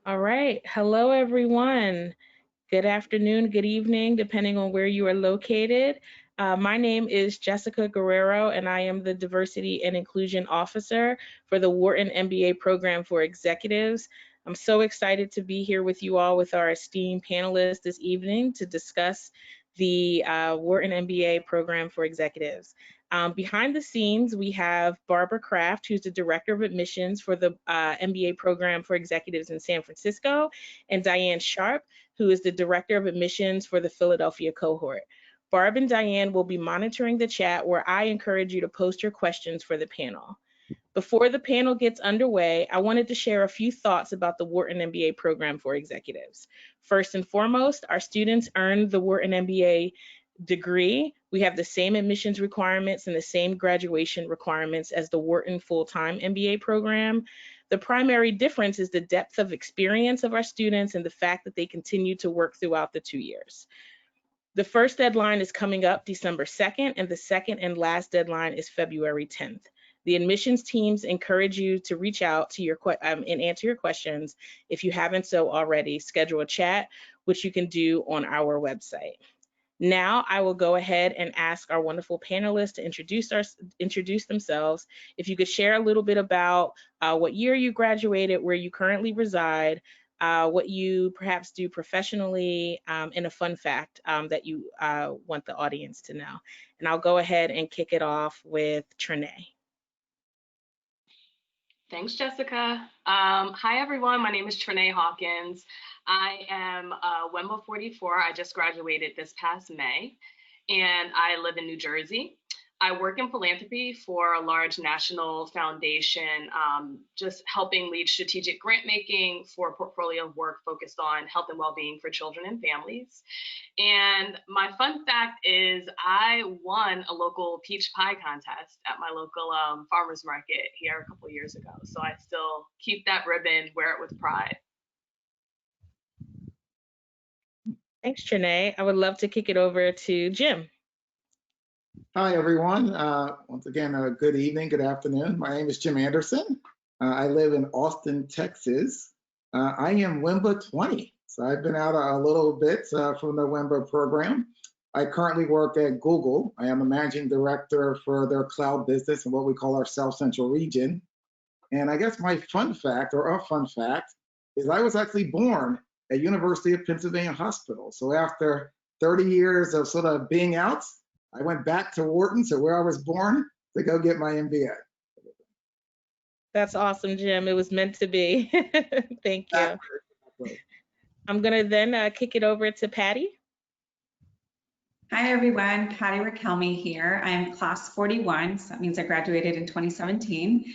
All right. Hello, everyone. Good afternoon, good evening, depending on where you are located. My name is Jessica Guerrero, and I am the Diversity and Inclusion Officer for the Wharton MBA Program for Executives. I'm so excited to be here with you all with our esteemed panelists this evening to discuss the Wharton MBA Program for Executives. Behind the scenes, we have Barbara Kraft, who's the Director of Admissions for the MBA Program for Executives in San Francisco, and Diane Sharp, who is the Director of Admissions for the Philadelphia cohort. Barb and Diane will be monitoring the chat where I encourage you to post your questions for the panel. Before the panel gets underway, I wanted to share a few thoughts about the Wharton MBA program for executives. First and foremost, our students earn the Wharton MBA degree. We have the same admissions requirements and the same graduation requirements as the Wharton full-time MBA program. The primary difference is the depth of experience of our students and the fact that they continue to work throughout the 2 years. The first deadline is coming up December 2nd, and the second and last deadline is February 10th. The admissions teams encourage you to reach out to your and answer your questions. If you haven't so already, schedule a chat, which you can do on our website. Now I will go ahead and ask our wonderful panelists to introduce themselves. If you could share a little bit about what year you graduated, where you currently reside, what you perhaps do professionally, and a fun fact that you want the audience to know. And I'll go ahead and kick it off with Trinae. Thanks, Jessica. Hi, everyone. My name is Trinae Hawkins. I am Wemba 44. I just graduated this past May, and I live in New Jersey. I work in philanthropy for a large national foundation, just helping lead strategic grant making for a portfolio of work focused on health and well-being for children and families. And my fun fact is I won a local peach pie contest at my local farmer's market here a couple years ago. So I still keep that ribbon, wear it with pride. Thanks, Trinae. I would love to kick it over to Jim. Hi, everyone. Once again, good evening, good afternoon. My name is Jim Anderson. I live in Austin, Texas. I am Wemba 20, so I've been out a little bit from the Wemba program. I currently work at Google. I am a managing director for their cloud business in what we call our South Central region. And I guess my fun fact, or a fun fact, is I was actually born at University of Pennsylvania Hospital. So after 30 years of sort of being out, I went back to Wharton, so where I was born, to go get my MBA. That's awesome, Jim. It was meant to be. Thank you. I'm going to then kick it over to Patty. Hi, everyone. Patty Rakelme here. I am class 41, so that means I graduated in 2017.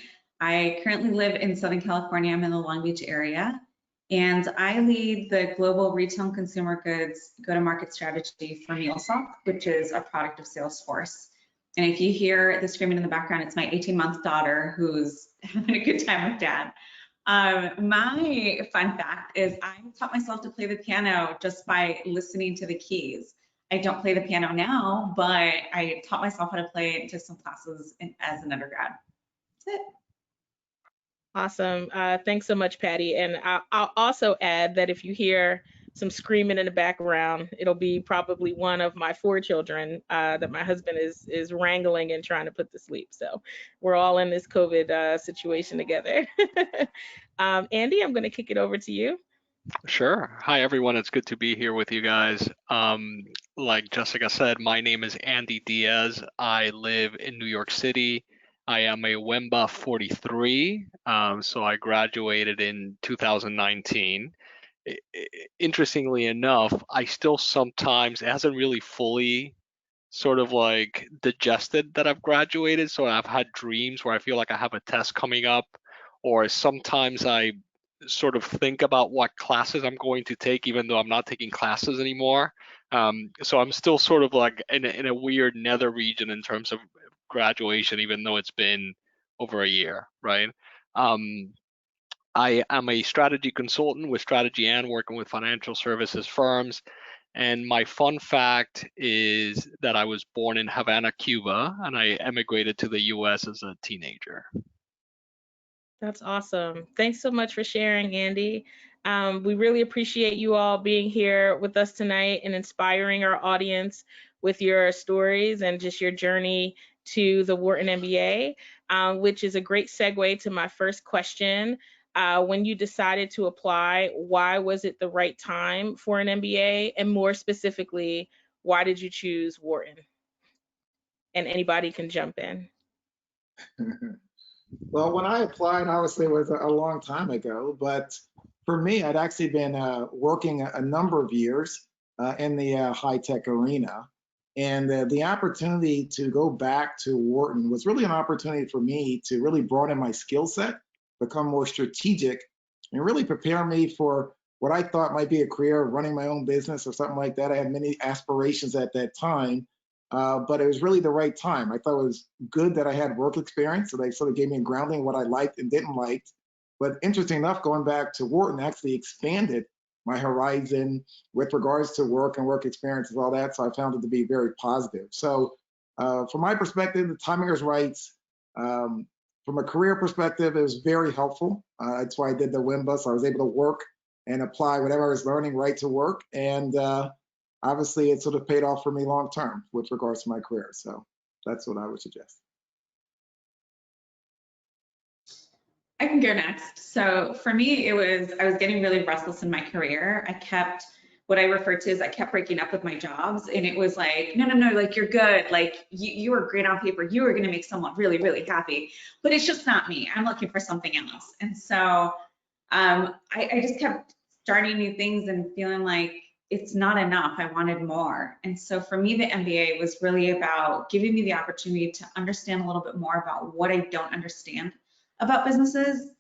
I currently live in Southern California. I'm in the Long Beach area. And I lead the global retail and consumer goods go-to-market strategy for MuleSoft, which is a product of Salesforce. And if you hear the screaming in the background, it's my 18-month daughter who's having a good time with dad. My fun fact is I taught myself to play the piano just by listening to the keys. I don't play the piano now, but I taught myself how to play it to some classes as an undergrad. That's it. Awesome. Thanks so much, Patty. And I'll also add that if you hear some screaming in the background, it'll be probably one of my 4 children that my husband is wrangling and trying to put to sleep. So we're all in this COVID situation together. Andy, I'm going to kick it over to you. Sure. Hi, everyone. It's good to be here with you guys. Like Jessica said, my name is Andy Diaz. I live in New York City. I am a Wemba 43, so I graduated in 2019. Interestingly enough, I still sometimes, it hasn't really fully sort of like digested that I've graduated, so I've had dreams where I feel like I have a test coming up, or sometimes I sort of think about what classes I'm going to take, even though I'm not taking classes anymore. So I'm still sort of like in a weird nether region in terms of graduation, even though it's been over a year, right? I am a strategy consultant with Strategy and working with financial services firms. And my fun fact is that I was born in Havana, Cuba, and I emigrated to the US as a teenager. That's awesome. Thanks so much for sharing, Andy. We really appreciate you all being here with us tonight and inspiring our audience with your stories and just your journey to the Wharton MBA, which is a great segue to my first question. When you decided to apply, why was it the right time for an MBA? And more specifically, why did you choose Wharton? And anybody can jump in. Well, when I applied, obviously it was a long time ago, but for me, I'd actually been working a number of years in the high-tech arena. And the opportunity to go back to Wharton was really an opportunity for me to really broaden my skill set, become more strategic, and really prepare me for what I thought might be a career of running my own business or something like that. I had many aspirations at that time, but it was really the right time. I thought it was good that I had work experience, so they sort of gave me a grounding in what I liked and didn't like. But interesting enough, going back to Wharton actually expanded my horizon with regards to work and work experience and all that. So I found it to be very positive. So from my perspective, the timing was right. From a career perspective, it was very helpful. That's why I did the Wemba, so I was able to work and apply whatever I was learning right to work. And obviously, it sort of paid off for me long term with regards to my career. So that's what I would suggest. I can go next. So for me, I was getting really restless in my career. I kept, what I refer to as I kept breaking up with my jobs. And it was like, no, no, no, like you're good. Like you were great on paper. You were going to make someone really, really happy. But it's just not me. I'm looking for something else. And so I just kept starting new things and feeling like it's not enough. I wanted more. And so for me, the MBA was really about giving me the opportunity to understand a little bit more about what I don't understand about businesses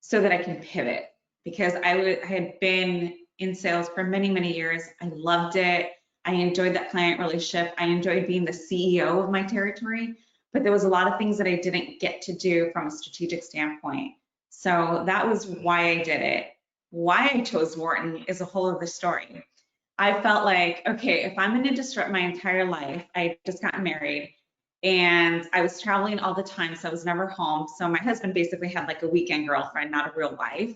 so that I can pivot, because I had been in sales for many, many years. I loved it. I enjoyed that client relationship. I enjoyed being the CEO of my territory, but there was a lot of things that I didn't get to do from a strategic standpoint. So that was why I did it. Why I chose Wharton is a whole other story. I felt like, okay, if I'm going to disrupt my entire life, I just got married and I was traveling all the time, so I was never home. So my husband basically had like a weekend girlfriend, not a real wife.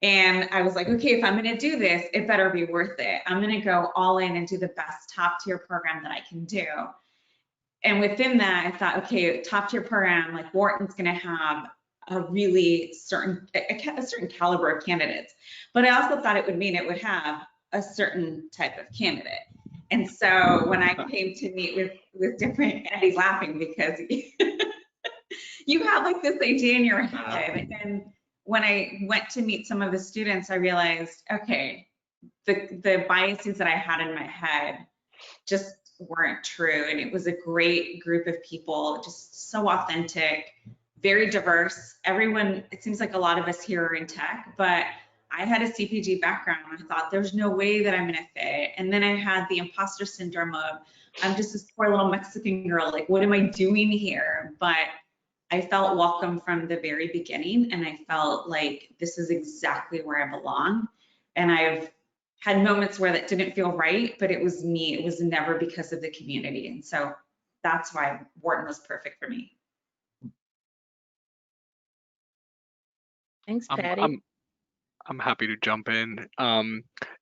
And I was like, okay, if I'm going to do this, it better be worth it. I'm going to go all in and do the best top tier program that I can do. And within that, I thought, okay, top tier program like Wharton's going to have a really certain caliber of candidates. But I also thought it would mean it would have a certain type of candidate. And so when I came to meet with different, Andy's laughing because you have like this idea in your head. And when I went to meet some of the students, I realized, okay, the biases that I had in my head just weren't true. And it was a great group of people, just so authentic, very diverse. Everyone, it seems like a lot of us here are in tech, but I had a CPG background. I thought there's no way that I'm going to fit. And then I had the imposter syndrome of, I'm just this poor little Mexican girl. Like, what am I doing here? But I felt welcome from the very beginning. And I felt like this is exactly where I belong. And I've had moments where that didn't feel right, but it was me. It was never because of the community. And so that's why Wharton was perfect for me. Thanks, I'm Patty. I'm I'm happy to jump in.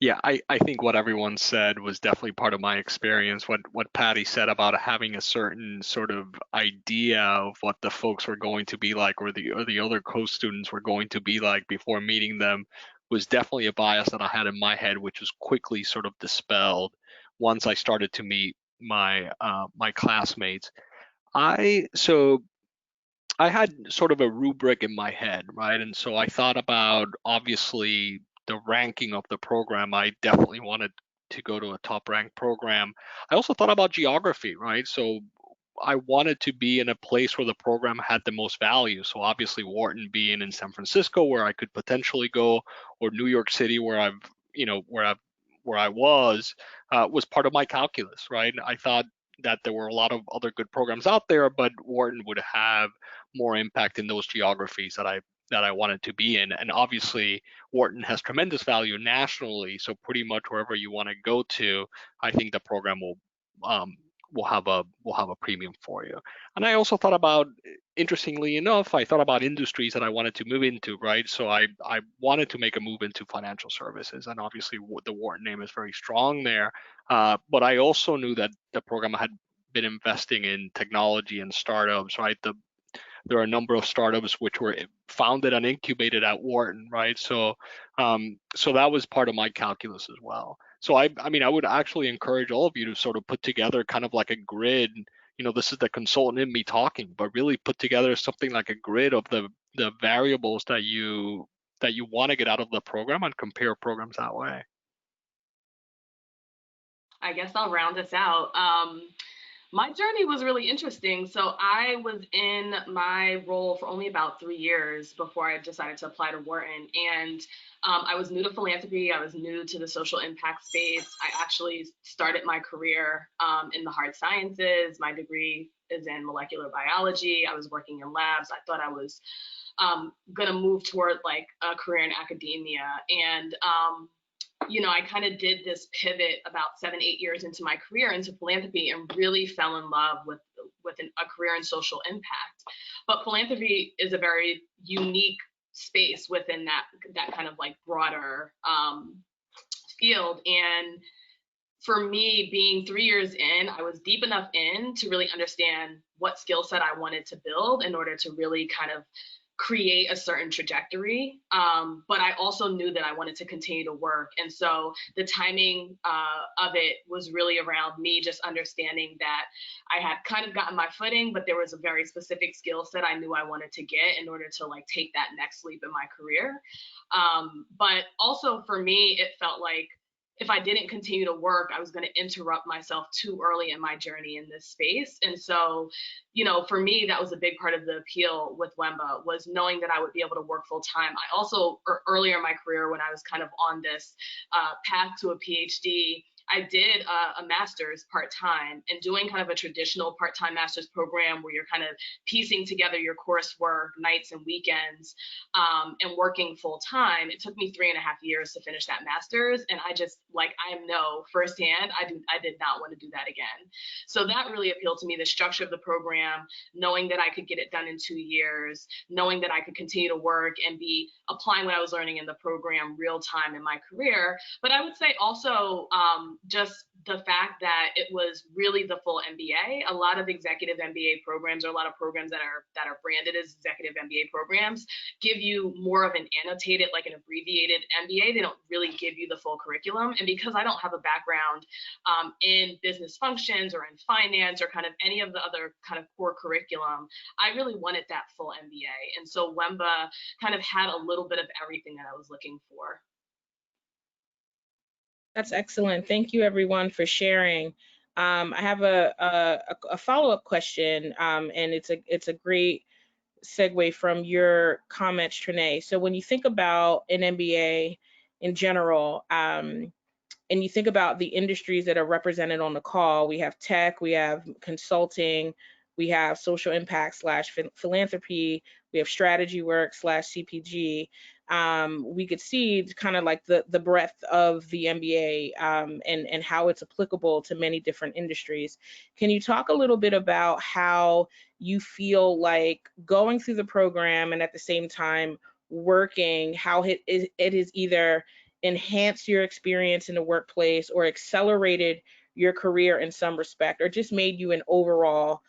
Yeah, I think what everyone said was definitely part of my experience. What Patty said about having a certain sort of idea of what the folks were going to be like, or the other co-students were going to be like before meeting them, was definitely a bias that I had in my head, which was quickly sort of dispelled once I started to meet my classmates. So I had sort of a rubric in my head, right? And so I thought about, obviously, the ranking of the program. I definitely wanted to go to a top ranked program. I also thought about geography, right? So I wanted to be in a place where the program had the most value. So obviously Wharton being in San Francisco, where I could potentially go, or New York City, where I was part of my calculus, right? I thought that there were a lot of other good programs out there, but Wharton would have more impact in those geographies that I wanted to be in. And obviously Wharton has tremendous value nationally. So pretty much wherever you want to go to, I think the program will have a premium for you. And I also thought about, interestingly enough, I thought about industries that I wanted to move into, right? So I wanted to make a move into financial services, and obviously the Wharton name is very strong there. But I also knew that the program had been investing in technology and startups, right? There are a number of startups which were founded and incubated at Wharton, right? So that was part of my calculus as well. So I mean, I would actually encourage all of you to sort of put together kind of like a grid. This is the consultant in me talking, but really put together something like a grid of the variables that you want to get out of the program and compare programs that way. I guess I'll round us out. My journey was really interesting. So I was in my role for only about 3 years before I decided to apply to Wharton. And I was new to philanthropy. I was new to the social impact space. I actually started my career in the hard sciences. My degree is in molecular biology. I was working in labs. I thought I was going to move toward like a career in academia. And I kind of did this pivot about 7-8 years into my career into philanthropy and really fell in love with a career in social impact. But philanthropy is a very unique space within that kind of like broader field. And for me, being 3 years in, I was deep enough in to really understand what skill set I wanted to build in order to really kind of create a certain trajectory. But I also knew that I wanted to continue to work. And so the timing of it was really around me just understanding that I had kind of gotten my footing, but there was a very specific skill set I knew I wanted to get in order to like take that next leap in my career. But also for me, it felt like if I didn't continue to work, I was going to interrupt myself too early in my journey in this space. And so, for me, that was a big part of the appeal with Wemba, was knowing that I would be able to work full time. I also, earlier in my career, when I was kind of on this path to a PhD, I did a master's part-time, and doing kind of a traditional part-time master's program where you're kind of piecing together your coursework nights and weekends and working full-time. It took me 3.5 years to finish that master's. And I just I know firsthand, I did not want to do that again. So that really appealed to me, the structure of the program, knowing that I could get it done in 2 years, knowing that I could continue to work and be applying what I was learning in the program real time in my career. But I would say also, just the fact that it was really the full MBA. A lot of executive MBA programs, or a lot of programs that are branded as executive MBA programs, give you more of an annotated, like an abbreviated MBA. They don't really give you the full curriculum. And because I don't have a background in business functions or in finance or kind of any of the other kind of core curriculum, I really wanted that full MBA. And so Wemba kind of had a little bit of everything that I was looking for. That's excellent. Thank you, everyone, for sharing. I have a follow-up question, and it's a great segue from your comments, Trinae. So when you think about an MBA in general, and you think about the industries that are represented on the call, we have tech, we have consulting, we have social impact / philanthropy, we have strategy work / CPG. We could see kind of like the breadth of the MBA and how it's applicable to many different industries. Can you talk a little bit about how you feel like going through the program and at the same time working, how it is either enhanced your experience in the workplace or accelerated your career in some respect, or just made you an overall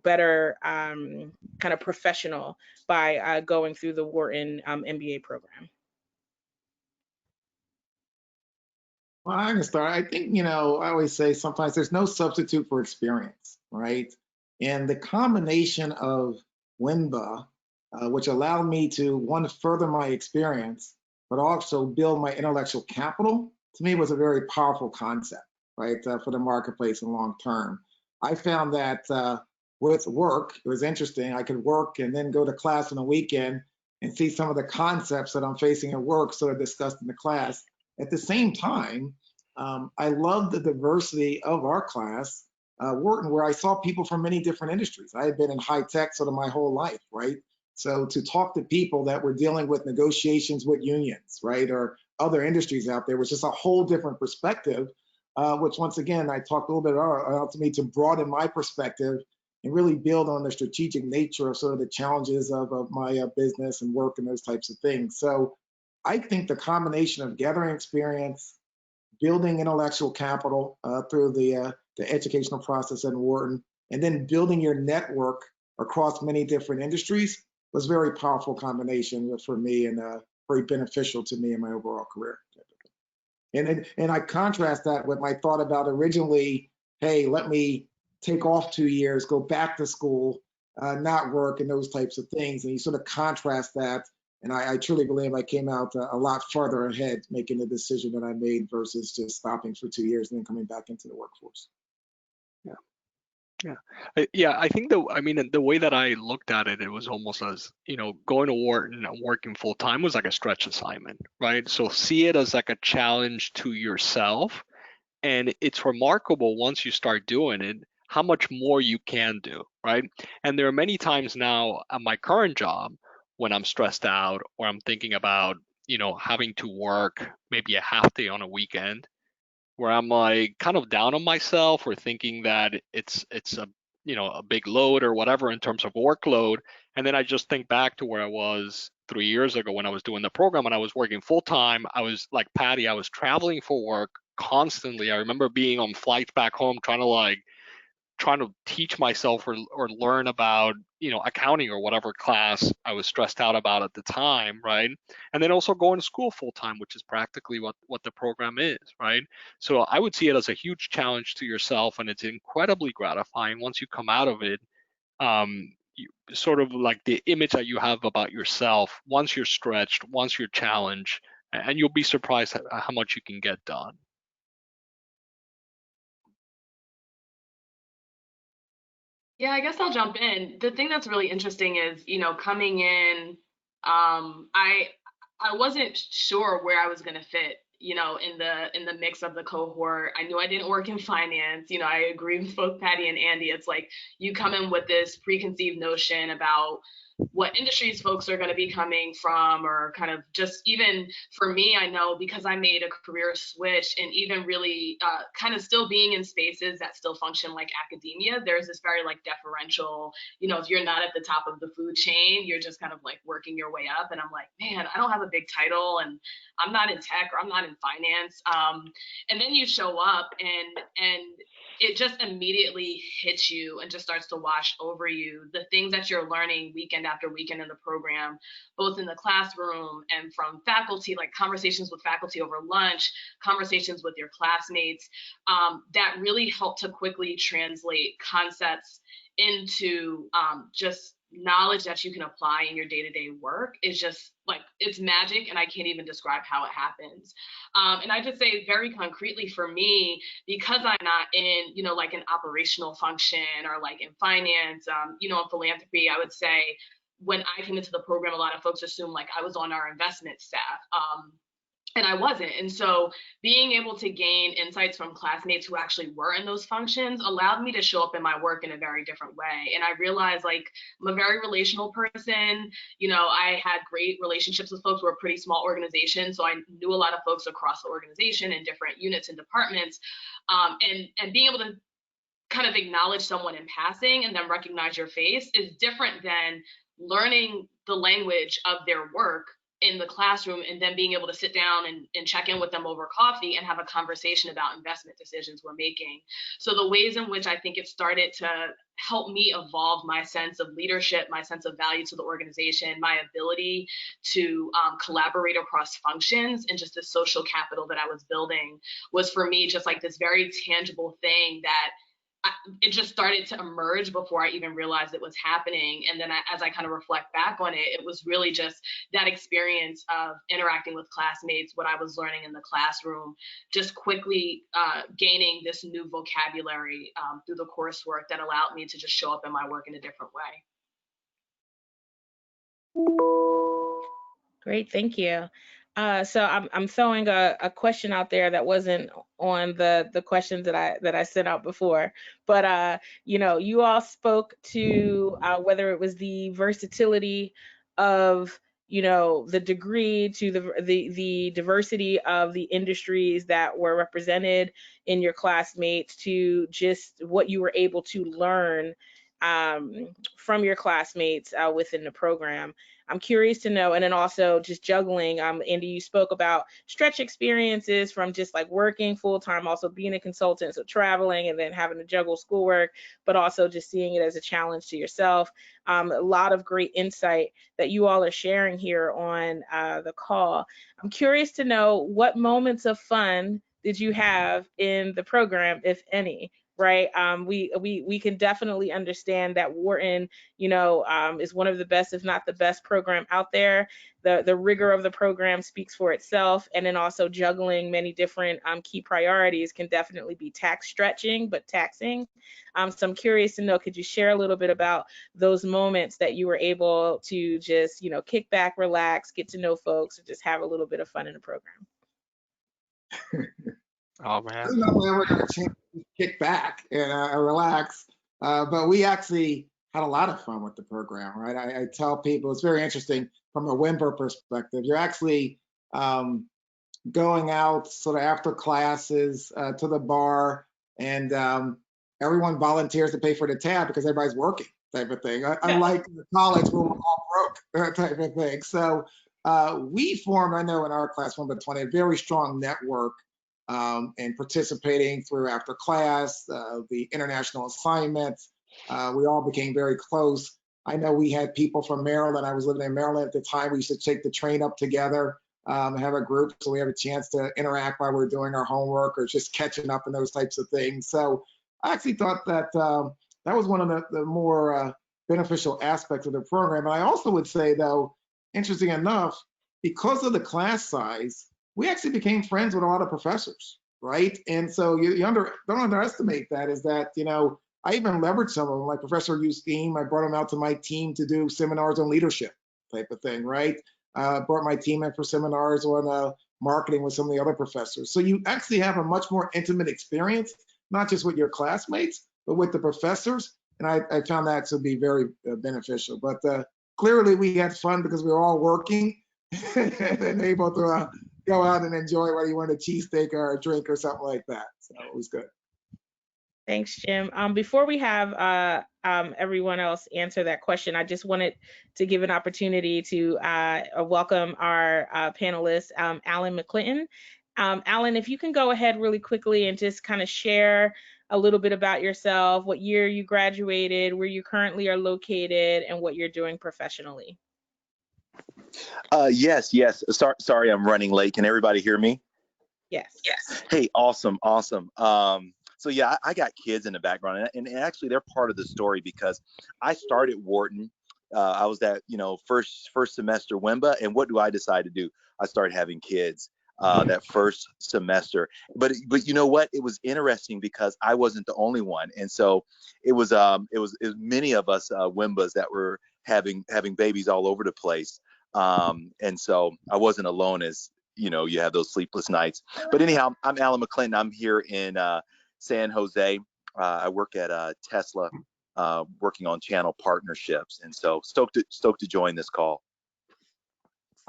better kind of professional by going through the Wharton MBA program? Well, I can start. I think, I always say sometimes there's no substitute for experience, right? And the combination of Wemba, which allowed me to, one, further my experience, but also build my intellectual capital, to me was a very powerful concept, right, for the marketplace and long term. I found that with work, it was interesting. I could work and then go to class on the weekend and see some of the concepts that I'm facing at work sort of discussed in the class. At the same time, I love the diversity of our class, Wharton, where I saw people from many different industries. I had been in high tech sort of my whole life, right? So to talk to people that were dealing with negotiations with unions, right, or other industries out there was just a whole different perspective which once again, I talked a little bit about, allowed me to broaden my perspective and really build on the strategic nature of sort of the challenges of my business and work and those types of things. So I think the combination of gathering experience, building intellectual capital through the educational process at Wharton, and then building your network across many different industries was a very powerful combination for me and very beneficial to me in my overall career. And I contrast that with my thought about originally, hey, let me take off 2 years, go back to school, not work and those types of things. And you sort of contrast that. And I truly believe I came out a lot farther ahead making the decision that I made versus just stopping for 2 years and then coming back into the workforce. Yeah, I think the way that I looked at it, it was almost as, going to Wharton and working full time was like a stretch assignment, right? So see it as like a challenge to yourself. And it's remarkable once you start doing it, how much more you can do, right? And there are many times now at my current job when I'm stressed out or I'm thinking about, having to work maybe a half day on a weekend, where I'm like kind of down on myself or thinking that it's a a big load or whatever in terms of workload. And then I just think back to where I was 3 years ago when I was doing the program and I was working full time. I was like Patty, I was traveling for work constantly. I remember being on flights back home trying to teach myself or learn about accounting or whatever class I was stressed out about at the time, right? And then also going to school full time, which is practically what the program is, right? So I would see it as a huge challenge to yourself, and it's incredibly gratifying once you come out of it. Sort of like the image that you have about yourself once you're stretched, once you're challenged, and you'll be surprised at how much you can get done. Yeah, I guess I'll jump in. The thing that's really interesting is, coming in, I wasn't sure where I was going to fit, in the mix of the cohort. I knew I didn't work in finance. I agree with both Patty and Andy. It's like you come in with this preconceived notion about what industries folks are going to be coming from, or kind of just even for me, I know because I made a career switch and even really kind of still being in spaces that still function like academia, there's this very like deferential, if you're not at the top of the food chain, you're just kind of like working your way up. And I'm like, man, I don't have a big title and I'm not in tech or I'm not in finance. And then you show up and it just immediately hits you and just starts to wash over you. The things that you're learning weekend after weekend in the program, both in the classroom and from faculty, like conversations with faculty over lunch, conversations with your classmates, that really help to quickly translate concepts into just knowledge that you can apply in your day-to-day work. Is just like, it's magic, and I can't even describe how it happens. And I just say very concretely for me, because I'm not in, like an operational function or like in finance, in philanthropy, I would say when I came into the program, a lot of folks assume like I was on our investment staff. And I wasn't. And so being able to gain insights from classmates who actually were in those functions allowed me to show up in my work in a very different way. And I realized like I'm a very relational person. I had great relationships with folks who were a pretty small organization. So I knew a lot of folks across the organization in different units and departments. And being able to kind of acknowledge someone in passing and then recognize your face is different than learning the language of their work in the classroom and then being able to sit down and check in with them over coffee and have a conversation about investment decisions we're making. So the ways in which I think it started to help me evolve my sense of leadership, my sense of value to the organization, my ability to collaborate across functions, and just the social capital that I was building was for me just like this very tangible thing that it just started to emerge before I even realized it was happening. And then as I kind of reflect back on it, it was really just that experience of interacting with classmates, what I was learning in the classroom, just quickly gaining this new vocabulary through the coursework that allowed me to just show up in my work in a different way. Great, thank you. So I'm throwing a question out there that wasn't on the questions that I sent out before, but you all spoke to whether it was the versatility of the degree to the diversity of the industries that were represented in your classmates, to just what you were able to learn from your classmates within the program. I'm curious to know, and then also just juggling, Andy, you spoke about stretch experiences from just like working full-time, also being a consultant, so traveling and then having to juggle schoolwork, but also just seeing it as a challenge to yourself. A lot of great insight that you all are sharing here on the call. I'm curious to know, what moments of fun did you have in the program, if any? Right. We can definitely understand that Wharton, is one of the best, if not the best program out there. The rigor of the program speaks for itself. And then also juggling many different key priorities can definitely be tax stretching, but taxing. So I'm curious to know, could you share a little bit about those moments that you were able to just, kick back, relax, get to know folks, or just have a little bit of fun in the program? Oh man. I don't know when we're going to kick back and relax, but we actually had a lot of fun with the program, right? I tell people it's very interesting from a Wemba perspective. You're actually going out sort of after classes to the bar, and everyone volunteers to pay for the tab because everybody's working, type of thing. Unlike college where we're all broke, type of thing. So we formed, I know in our class, Wemba 20, a very strong network and participating through after class, the international assignments. We all became very close. I know we had people from Maryland. I was living in Maryland at the time. We used to take the train up together, have a group, so we have a chance to interact while we're doing our homework or just catching up and those types of things. So I actually thought that that was one of the more beneficial aspects of the program. And I also would say, though, interesting enough, because of the class size, we actually became friends with a lot of professors, right? And so you don't underestimate that, is that, I even leveraged some of them, like Professor Eustine. I brought him out to my team to do seminars on leadership type of thing, right? Brought my team in for seminars on marketing with some of the other professors. So you actually have a much more intimate experience, not just with your classmates, but with the professors. And I found that to be very beneficial. But clearly we had fun because we were all working and able to go out and enjoy whether you want a cheesesteak or a drink or something like that. So it was good. Thanks, Jim. Before we have everyone else answer that question, I just wanted to give an opportunity to welcome our panelist, Alan Mcclinton. Alan, if you can go ahead really quickly and just kind of share a little bit about yourself, what year you graduated, where you currently are located, and what you're doing professionally. Yes. Sorry, I'm running late. Can everybody hear me? Yes. Hey, awesome. So yeah, I got kids in the background, and actually they're part of the story because I started Wharton. I was that first semester Wemba, and what do I decide to do? I started having kids that first semester. But you know what? It was interesting because I wasn't the only one, and so it was many of us Wembas that were having babies all over the place. And so I wasn't alone, as you have those sleepless nights. But anyhow, I'm Alan Mcclinton. I'm here in San Jose. I work at Tesla, working on channel partnerships, and so stoked to join this call.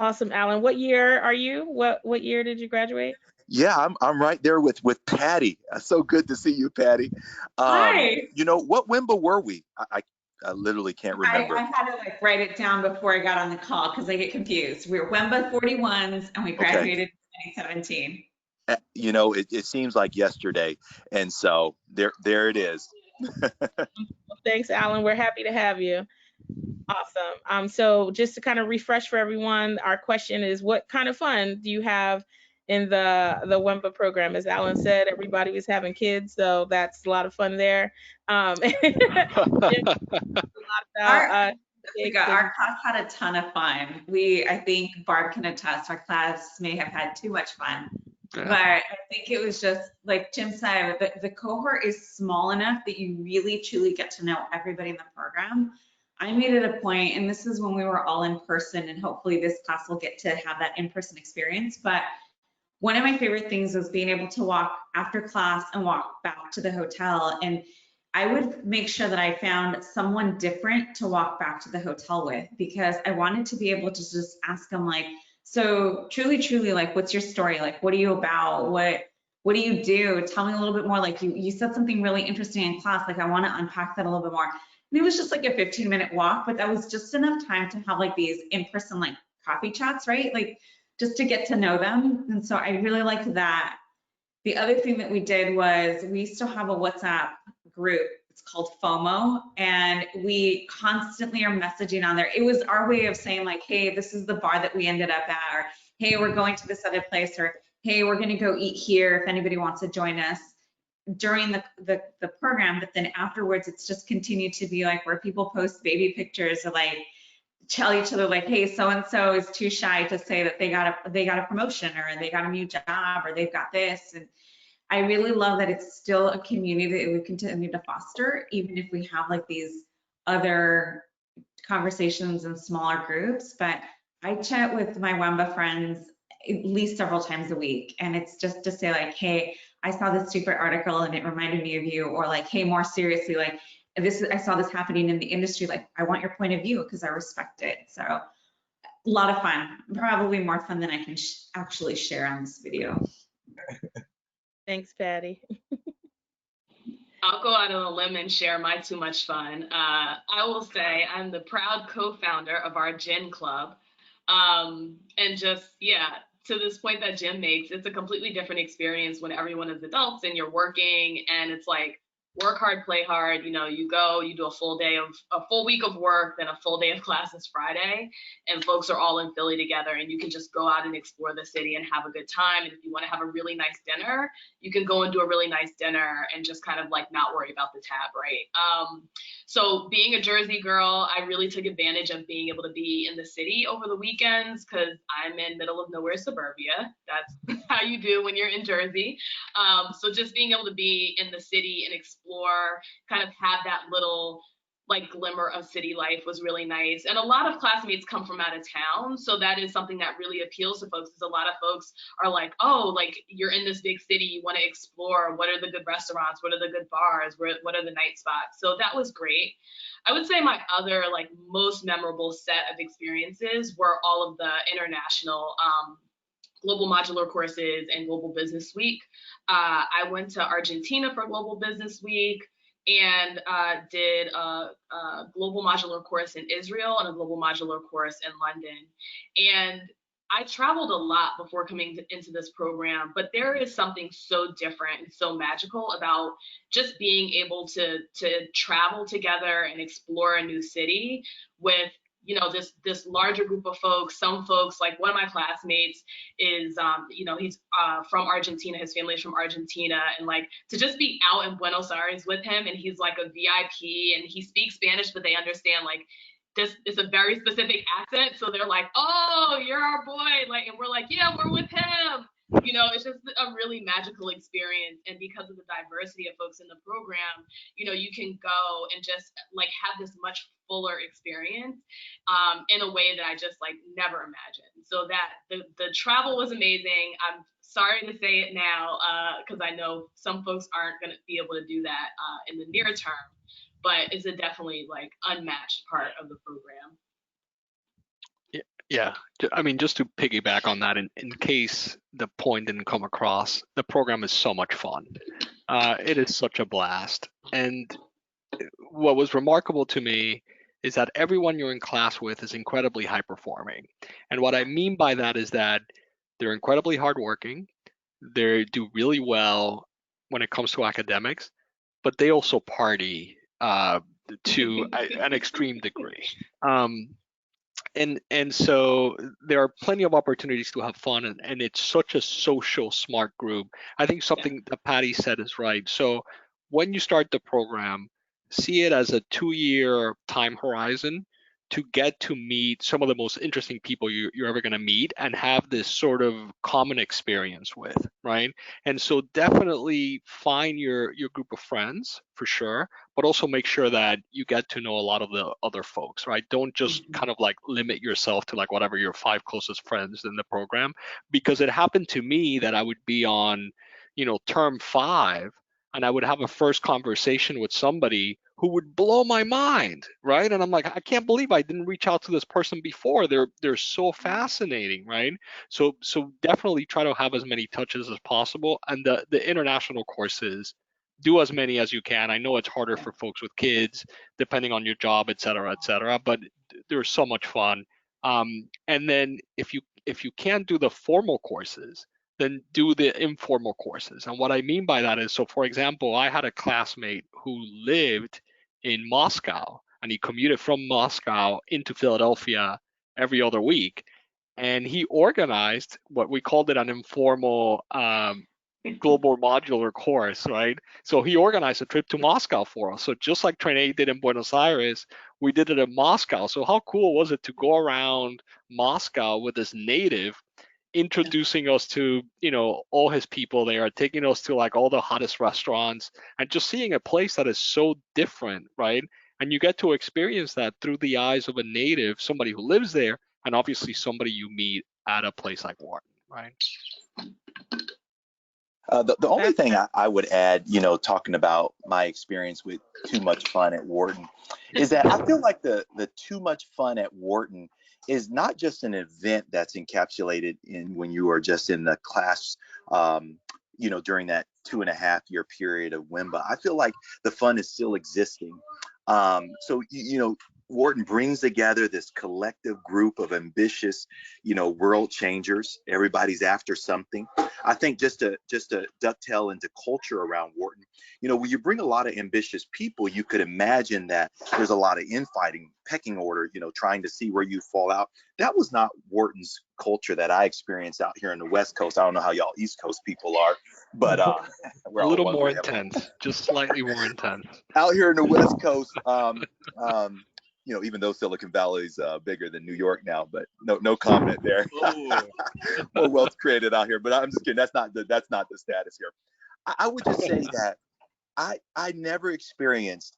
Awesome, Alan. What year are you? What year did you graduate? Yeah, I'm right there with Patty. So good to see you, Patty. Hi. What Wemba were we? I literally can't remember. I had to write it down before I got on the call because I get confused. We were Wemba 41s and we graduated in 2017. It seems like yesterday, and so there it is. Thanks, Alan. We're happy to have you. Awesome. So just to kind of refresh for everyone, our question is, what kind of fun do you have in the Wemba program? As Alan said, everybody was having kids, so that's a lot of fun there. Our class had a ton of fun. I think Barb can attest, our class may have had too much fun. Yeah. But I think it was just like Jim said, the cohort is small enough that you really truly get to know everybody in the program. I made it a point, and this is when we were all in person, and hopefully this class will get to have that in-person experience. But one of my favorite things was being able to walk after class and walk back to the hotel. And I would make sure that I found someone different to walk back to the hotel with, because I wanted to be able to just ask them like, so truly, like, what's your story? Like, what are you about? What do you do? Tell me a little bit more. Like you said something really interesting in class. Like, I want to unpack that a little bit more. And it was just like a 15-minute walk, but that was just enough time to have like these in-person like coffee chats, right? Like just to get to know them. And so I really liked that. The other thing that we did was we still have a WhatsApp group. It's called FOMO, and we constantly are messaging on there. It was our way of saying like, hey, this is the bar that we ended up at, or hey, we're going to this other place, or hey, we're going to go eat here if anybody wants to join us during the program. But then afterwards, it's just continued to be like where people post baby pictures or like tell each other like, hey, so and so is too shy to say that they got a promotion or they got a new job or they've got this. And I really love that it's still a community that we continue to foster, even if we have like these other conversations in smaller groups. But I chat with my Wemba friends at least several times a week, and it's just to say like, hey, I saw this super article and it reminded me of you, or like, hey, more seriously, like I saw this happening in the industry, like I want your point of view because I respect it. So a lot of fun, probably more fun than I can actually share on this video. Thanks, Patty. I'll go out on a limb and share my too much fun. I will say I'm the proud co-founder of our Gin Club. And just, yeah, to this point that Jim makes, it's a completely different experience when everyone is adults and you're working, and it's like work hard, play hard. You know, you go, you do a full week of work, then a full day of classes Friday, and folks are all in Philly together, and you can just go out and explore the city and have a good time. And if you want to have a really nice dinner, you can go and do a really nice dinner and just kind of like not worry about the tab, right? So being a Jersey girl, I really took advantage of being able to be in the city over the weekends because I'm in middle of nowhere suburbia. That's how you do when you're in Jersey. So just being able to be in the city and explore, kind of have that little like glimmer of city life was really nice. And a lot of classmates come from out of town. So that is something that really appeals to folks, because a lot of folks are like, oh, like you're in this big city, you want to explore, what are the good restaurants, what are the good bars, what are the night spots? So that was great. I would say my other like most memorable set of experiences were all of the international Global Modular Courses and Global Business Week. I went to Argentina for Global Business Week and did a Global Modular course in Israel and a Global Modular course in London. And I traveled a lot before coming into this program, but there is something so different and so magical about just being able to travel together and explore a new city with, you know, this larger group of folks. Some folks, like one of my classmates is, you know, he's from Argentina, his family's from Argentina, and like to just be out in Buenos Aires with him, and he's like a VIP and he speaks Spanish, but they understand like this is a very specific accent. So they're like, oh, you're our boy. Like, and we're like, yeah, we're with him. You know, it's just a really magical experience. And because of the diversity of folks in the program, you know, you can go and just like have this much fuller experience in a way that I just like never imagined. So that the travel was amazing. I'm sorry to say it now, because I know some folks aren't going to be able to do that in the near term, but it's a definitely like unmatched part of the program. Yeah, I mean, just to piggyback on that, in case the point didn't come across, the program is so much fun. It is such a blast. And what was remarkable to me is that everyone you're in class with is incredibly high performing. And what I mean by that is that they're incredibly hardworking. They do really well when it comes to academics, but they also party to an extreme degree. And so there are plenty of opportunities to have fun, and it's such a social smart group. I think something that Patty said is right. So when you start the program, see it as a 2-year time horizon to get to meet some of the most interesting people you're ever going to meet and have this sort of common experience with, right? And so definitely find your group of friends for sure, but also make sure that you get to know a lot of the other folks, right? Don't just kind of like limit yourself to like whatever your 5 closest friends in the program, because it happened to me that I would be on, you know, term 5, and I would have a first conversation with somebody who would blow my mind, right? And I'm like, I can't believe I didn't reach out to this person before. They're so fascinating, right? So definitely try to have as many touches as possible, and the international courses, do as many as you can. I know it's harder for folks with kids, depending on your job, et cetera, but they're so much fun. And then if you can't do the formal courses, then do the informal courses. And what I mean by that is, so for example, I had a classmate who lived in Moscow, and he commuted from Moscow into Philadelphia every other week. And he organized what we called it an informal global modular course, right? So he organized a trip to Moscow for us. So just like Trinae did in Buenos Aires, we did it in Moscow. So how cool was it to go around Moscow with this native, introducing us to, all his people there, taking us to like all the hottest restaurants, and just seeing a place that is so different, right? And you get to experience that through the eyes of a native, somebody who lives there, and obviously somebody you meet at a place like Wharton, right? The only thing I would add, talking about my experience with Too Much Fun at Wharton, is that I feel like the Too Much Fun at Wharton is not just an event that's encapsulated in when you are just in the class, during that 2.5-year period of Wemba. I feel like the fun is still existing. So, Wharton brings together this collective group of ambitious, world changers. Everybody's after something. I think just to dovetail into culture around Wharton, when you bring a lot of ambitious people, you could imagine that there's a lot of infighting, pecking order, trying to see where you fall out. That was not Wharton's culture that I experienced out here in the West Coast. I don't know how y'all East Coast people are, but we're a all little one more way. intense, just slightly more intense. Out here in the West Coast, even though Silicon Valley is bigger than New York now, but no comment there. More wealth created out here, but I'm just kidding. That's not the status here. I would just say that I never experienced,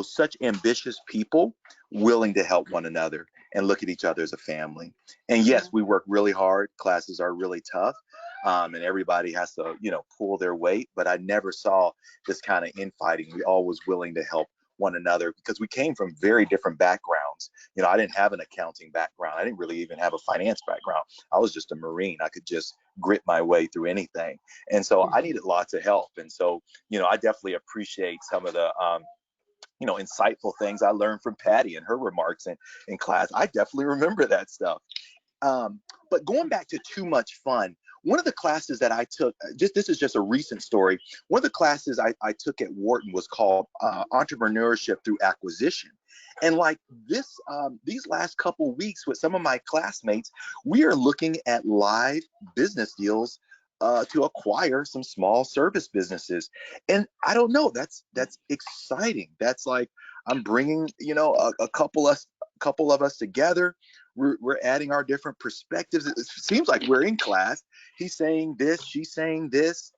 such ambitious people willing to help one another and look at each other as a family. And yes, we work really hard. Classes are really tough. And everybody has to, pull their weight. But I never saw this kind of infighting. We all was willing to help one another because we came from very different backgrounds. I didn't have an accounting background. I didn't really even have a finance background. I was just a Marine. I could just grit my way through anything. And so I needed lots of help. And so, I definitely appreciate some of the, insightful things I learned from Patty and her remarks in class. I definitely remember that stuff. But going back to Too Much Fun, one of the classes that I took, this is just a recent story. One of the classes I took at Wharton was called Entrepreneurship Through Acquisition. And like these last couple weeks with some of my classmates, we are looking at live business deals to acquire some small service businesses. And I don't know, that's exciting. That's like, I'm bringing, a couple of us together. We're adding our different perspectives. It seems like we're in class. He's saying this, she's saying this.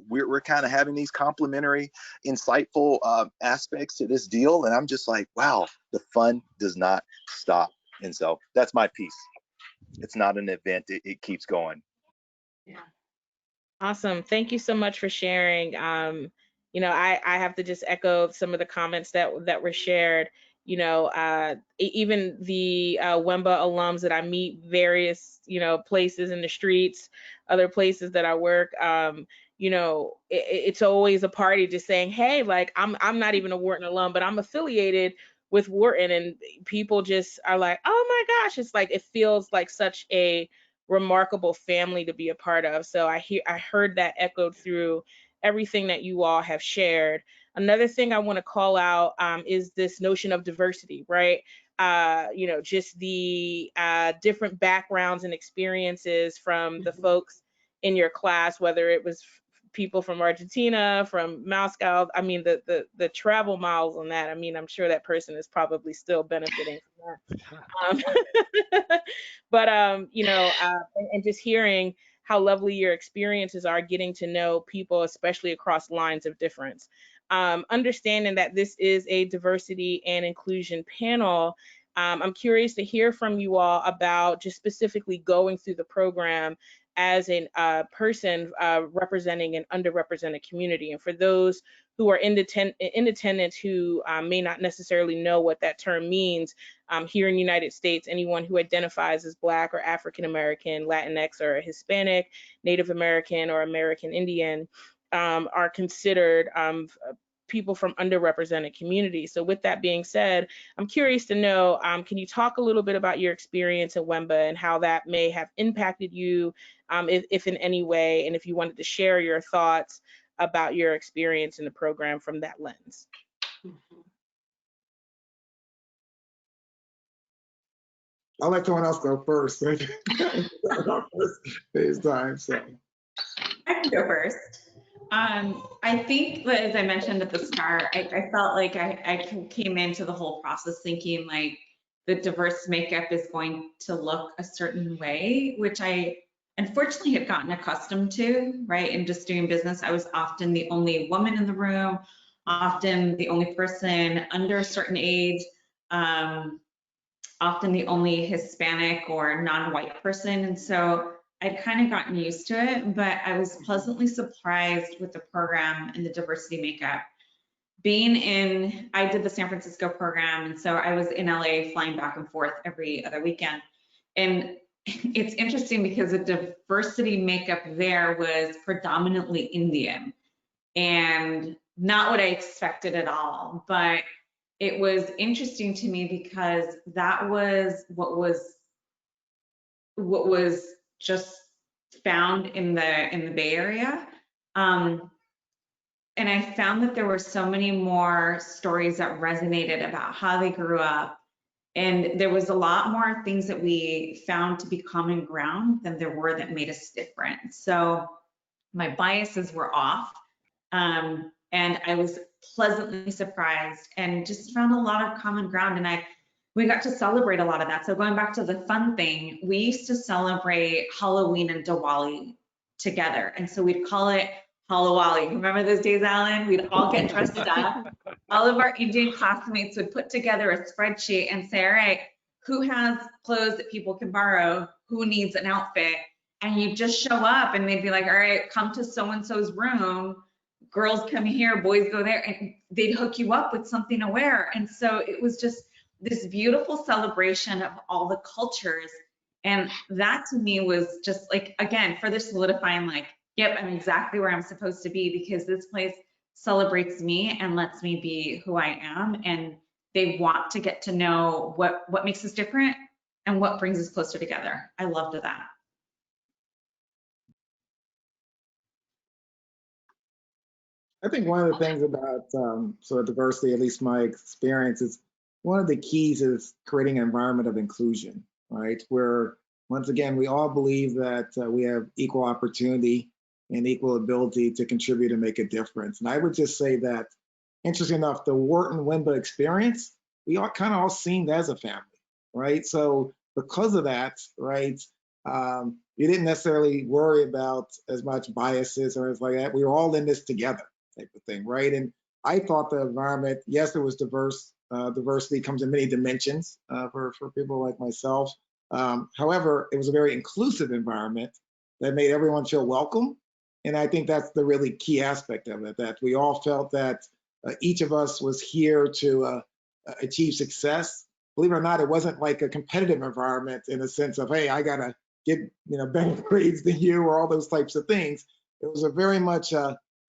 We're kind of having these complementary, insightful aspects to this deal. And I'm just like, wow, the fun does not stop. And so that's my piece. It's not an event. It keeps going. Yeah. Awesome. Thank you so much for sharing. I have to just echo some of the comments that were shared. Even the Wemba alums that I meet various, places in the streets, other places that I work, it's always a party just saying, hey, like I'm not even a Wharton alum, but I'm affiliated with Wharton, and people just are like, oh my gosh, it's like it feels like such a remarkable family to be a part of. So I heard that echoed through everything that you all have shared. Another thing I want to call out is this notion of diversity, right? Just the different backgrounds and experiences from the folks in your class, whether it was people from Argentina, from Moscow. I mean, the travel miles on that. I mean, I'm sure that person is probably still benefiting from that. But and just hearing how lovely your experiences are, getting to know people, especially across lines of difference. Understanding that this is a diversity and inclusion panel, I'm curious to hear from you all about just specifically going through the program as a person representing an underrepresented community. And for those who are in attendance who may not necessarily know what that term means, here in the United States, anyone who identifies as Black or African American, Latinx or Hispanic, Native American or American Indian are considered people from underrepresented communities. So with that being said, I'm curious to know, can you talk a little bit about your experience at Wemba and how that may have impacted you, if in any way, and if you wanted to share your thoughts about your experience in the program from that lens? I'll let someone else go first. This time, so. I can go first. I think, as I mentioned at the start, I felt like I came into the whole process thinking like the diverse makeup is going to look a certain way, which I unfortunately had gotten accustomed to, right? In just doing business, I was often the only woman in the room, often the only person under a certain age, often the only Hispanic or non-white person. And so I'd kind of gotten used to it, but I was pleasantly surprised with the program and the diversity makeup. I did the San Francisco program, and so I was in LA flying back and forth every other weekend. And it's interesting because the diversity makeup there was predominantly Indian, and not what I expected at all. But it was interesting to me because that was what was just found in the Bay Area. And I found that there were so many more stories that resonated about how they grew up. And there was a lot more things that we found to be common ground than there were that made us different. So my biases were off. And I was pleasantly surprised and just found a lot of common ground. And we got to celebrate a lot of that. So going back to the fun thing, we used to celebrate Halloween and Diwali together. And so we'd call it Hallowali. Remember those days, Alan? We'd all get dressed up. All of our Indian classmates would put together a spreadsheet and say, all right, who has clothes that people can borrow? Who needs an outfit? And you just show up and they'd be like, all right, come to so-and-so's room. Girls come here, boys go there, and they'd hook you up with something to wear. And so it was just this beautiful celebration of all the cultures. And that to me was just like, again, further solidifying like, yep, I'm exactly where I'm supposed to be, because this place celebrates me and lets me be who I am. And they want to get to know what makes us different and what brings us closer together. I loved that. I think one of the things about sort of diversity, at least my experience, is one of the keys is creating an environment of inclusion, right? Where, once again, we all believe that we have equal opportunity and equal ability to contribute and make a difference. And I would just say that, interesting enough, the Wharton Wemba experience, we all kind of all seemed as a family, right? So because of that, right, you didn't necessarily worry about as much biases or anything like that. We were all in this together, type of thing, right? And I thought the environment, yes, it was diverse. Diversity comes in many dimensions for people like myself. However, it was a very inclusive environment that made everyone feel welcome. And I think that's the really key aspect of it, that we all felt that each of us was here to achieve success. Believe it or not, it wasn't like a competitive environment in a sense of, hey, I gotta get better grades than you or all those types of things. It was a very much,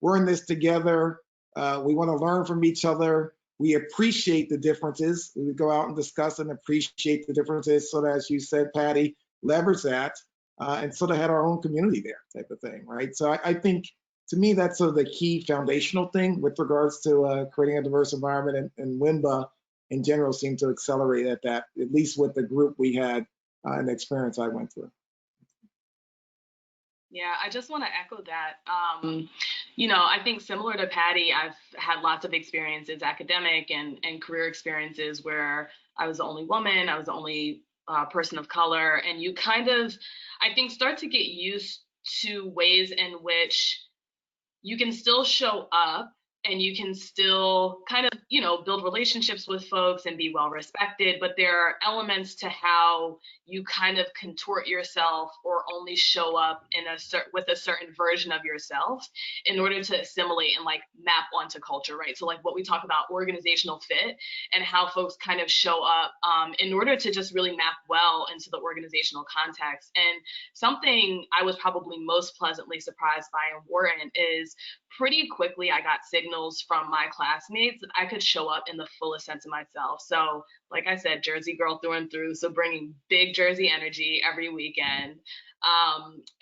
we're in this together. We want to learn from each other. We appreciate the differences. We would go out and discuss and appreciate the differences. So that, as you said, Patty, leverage that and sort of had our own community there, type of thing, right? So I think, to me, that's sort of the key foundational thing with regards to creating a diverse environment. And Wemba, in general, seemed to accelerate at that, at least with the group we had and the experience I went through. Yeah, I just want to echo that. I think similar to Patty, I've had lots of experiences, academic and career experiences, where I was the only woman, I was the only person of color, and you kind of, I think, start to get used to ways in which you can still show up and you can still kind of, you know, build relationships with folks and be well respected, but there are elements to how you kind of contort yourself or only show up in with a certain version of yourself in order to assimilate and like map onto culture, right? So like what we talk about organizational fit and how folks kind of show up in order to just really map well into the organizational context. And something I was probably most pleasantly surprised by in Wharton is pretty quickly I got signals from my classmates that I could show up in the fullest sense of myself. So like I said, Jersey girl through and through. So bringing big Jersey energy every weekend.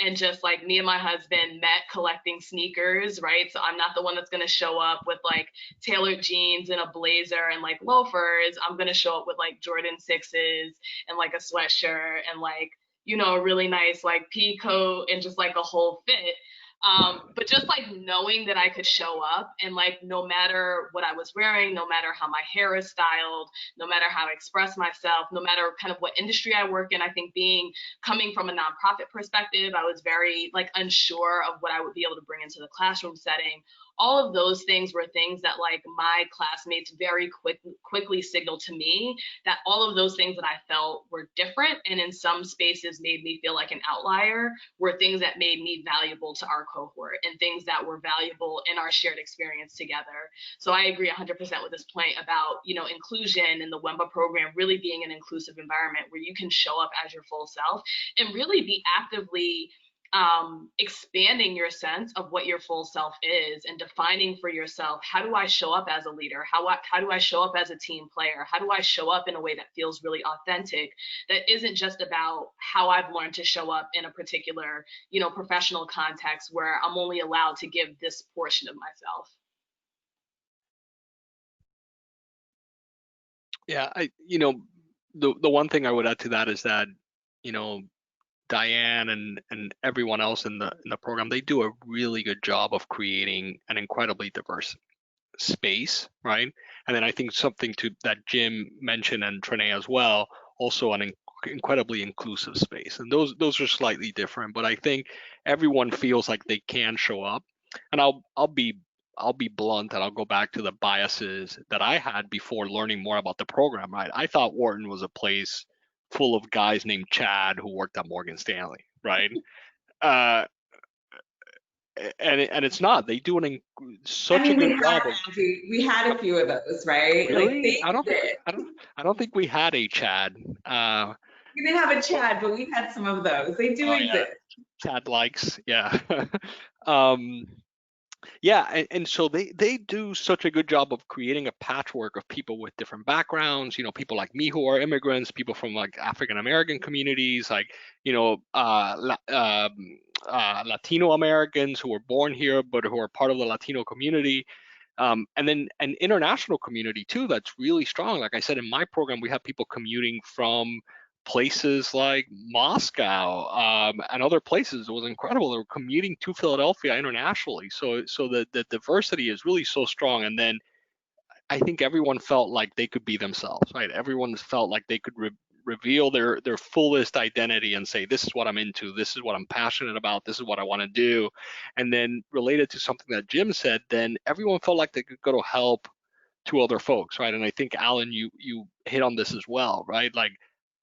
And just like me and my husband met collecting sneakers, right? So I'm not the one that's going to show up with like tailored jeans and a blazer and like loafers. I'm going to show up with like Jordan 6s and like a sweatshirt and like, you know, a really nice like pea coat and just like a whole fit. But just like knowing that I could show up and like no matter what I was wearing, no matter how my hair is styled, no matter how I express myself, no matter kind of what industry I work in, I think coming from a nonprofit perspective, I was very like unsure of what I would be able to bring into the classroom setting. All of those things were things that like my classmates very quickly signaled to me that all of those things that I felt were different and in some spaces made me feel like an outlier were things that made me valuable to our cohort and things that were valuable in our shared experience together. So I agree 100% with this point about, you know, inclusion and the Wemba program really being an inclusive environment where you can show up as your full self and really be actively expanding your sense of what your full self is and defining for yourself, how do I show up as a leader? How do I show up as a team player? How do I show up in a way that feels really authentic, that isn't just about how I've learned to show up in a particular, you know, professional context where I'm only allowed to give this portion of myself. Yeah, the one thing I would add to that is that, you know, Diane and everyone else in the program, they do a really good job of creating an incredibly diverse space, right? And then I think something that Jim mentioned and Trinae as well, also an incredibly inclusive space. And those are slightly different, but I think everyone feels like they can show up. And I'll be blunt and I'll go back to the biases that I had before learning more about the program, right? I thought Wharton was a place full of guys named Chad who worked at Morgan Stanley, right? And it's not. They do such a good job of. We had a few of those, right? Really? Like I don't think we had a Chad. We didn't have a Chad, but we had some of those. They do exist. Yeah. Chad likes, yeah. Yeah, and so they do such a good job of creating a patchwork of people with different backgrounds, you know, people like me who are immigrants, people from like African American communities, like, you know, Latino Americans who were born here but who are part of the Latino community. And then an international community too that's really strong. Like I said, in my program, we have people commuting from places like Moscow and other places. It was incredible. They were commuting to Philadelphia internationally. So the diversity is really so strong. And then I think everyone felt like they could be themselves, right? Everyone felt like they could reveal their fullest identity and say, this is what I'm into, this is what I'm passionate about, this is what I want to do. And then related to something that Jim said, then everyone felt like they could go to help to other folks, right? And I think Alan, you hit on this as well, right? Like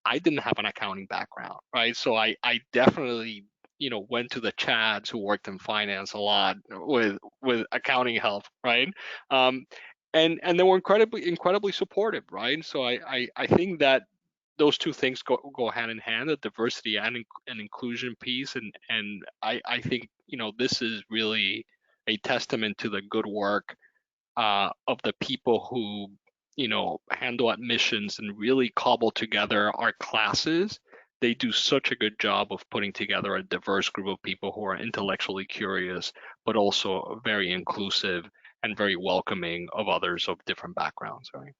I didn't have an accounting background, right? So I definitely, you know, went to the Chads who worked in finance a lot with accounting help, right? And they were incredibly supportive, right? So I think that those two things go hand in hand, the diversity and inclusion piece, and I think, you know, this is really a testament to the good work of the people who, you know, handle admissions and really cobble together our classes. They do such a good job of putting together a diverse group of people who are intellectually curious, but also very inclusive and very welcoming of others of different backgrounds, right?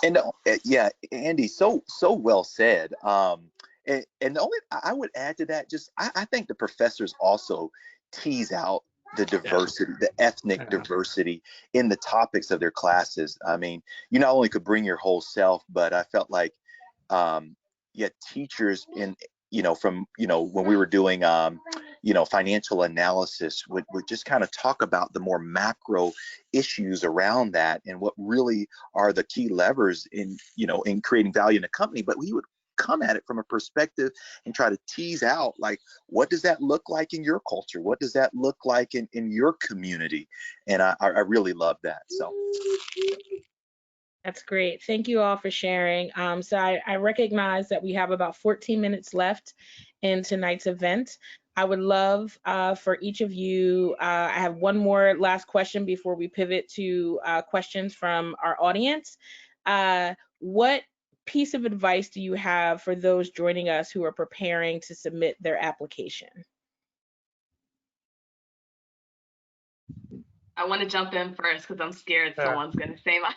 And yeah, Andy, so well said. And the only I would add to that, just I think the professors also tease out the diversity, the ethnic diversity in the topics of their classes. I mean, you not only could bring your whole self, but I felt like, teachers in, you know, from, you know, when we were doing, financial analysis would just kind of talk about the more macro issues around that and what really are the key levers in creating value in a company. But we would come at it from a perspective and try to tease out, like, what does that look like in your culture? What does that look like in your community? And I really love that. So That's great. Thank you all for sharing. So I recognize that we have about 14 minutes left in tonight's event. I would love for each of you, I have one more last question before we pivot to questions from our audience. What piece of advice do you have for those joining us who are preparing to submit their application? I want to jump in first because I'm scared someone's going to say mine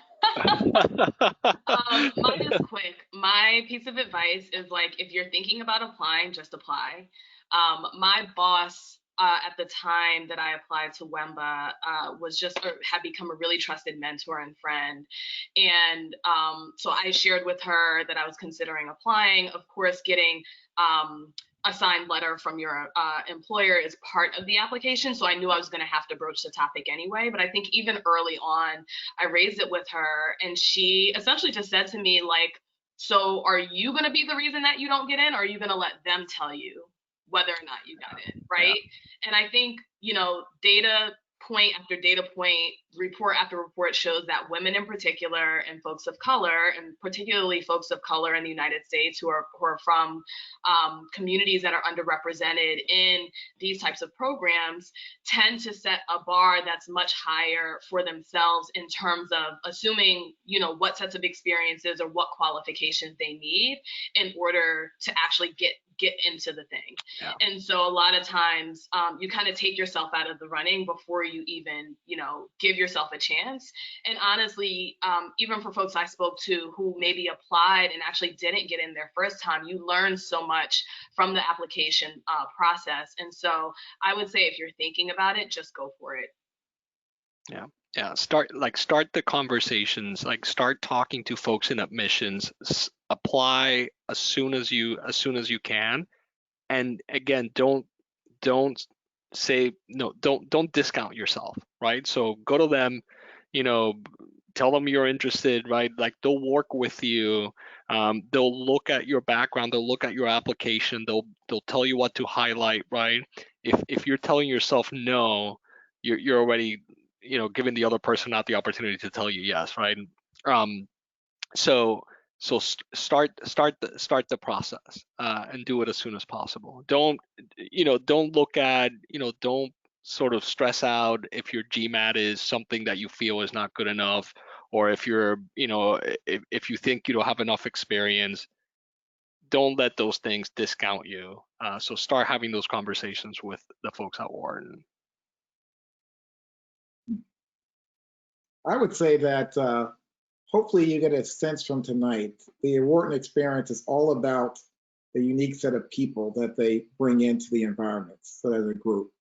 is quick. My piece of advice is, like, if you're thinking about applying, just apply. My boss at the time that I applied to Wemba had become a really trusted mentor and friend. And so I shared with her that I was considering applying. Of course, getting a signed letter from your employer is part of the application. So I knew I was going to have to broach the topic anyway. But I think even early on, I raised it with her, and she essentially just said to me, like, so are you going to be the reason that you don't get in, or are you going to let them tell you whether or not you got in, right? Yeah. And I think, data point after data point, report after report shows that women in particular, and folks of color, and particularly folks of color in the United States who are from communities that are underrepresented in these types of programs, tend to set a bar that's much higher for themselves in terms of assuming, what sets of experiences or what qualifications they need in order to actually get into the thing. Yeah. And so a lot of times you kind of take yourself out of the running before you even, give yourself a chance. And honestly, even for folks I spoke to who maybe applied and actually didn't get in their first time, you learn so much from the application process. And so I would say, if you're thinking about it, just go for it. Yeah. Start the conversations, start talking to folks in admissions, apply as soon as you can. And again, don't say no, don't discount yourself, right? So go to them, tell them you're interested, right? Like, they'll work with you. They'll look at your background, they'll look at your application, they'll tell you what to highlight, right? If you're telling yourself no, you're already, giving the other person not the opportunity to tell you yes, right? So start the process and do it as soon as possible. Don't look at, don't sort of stress out if your GMAT is something that you feel is not good enough, or if you're, if you think you don't have enough experience. Don't let those things discount you. So start having those conversations with the folks at Wharton. I would say that hopefully you get a sense from tonight. The Wharton experience is all about the unique set of people that they bring into the environment, so as a group.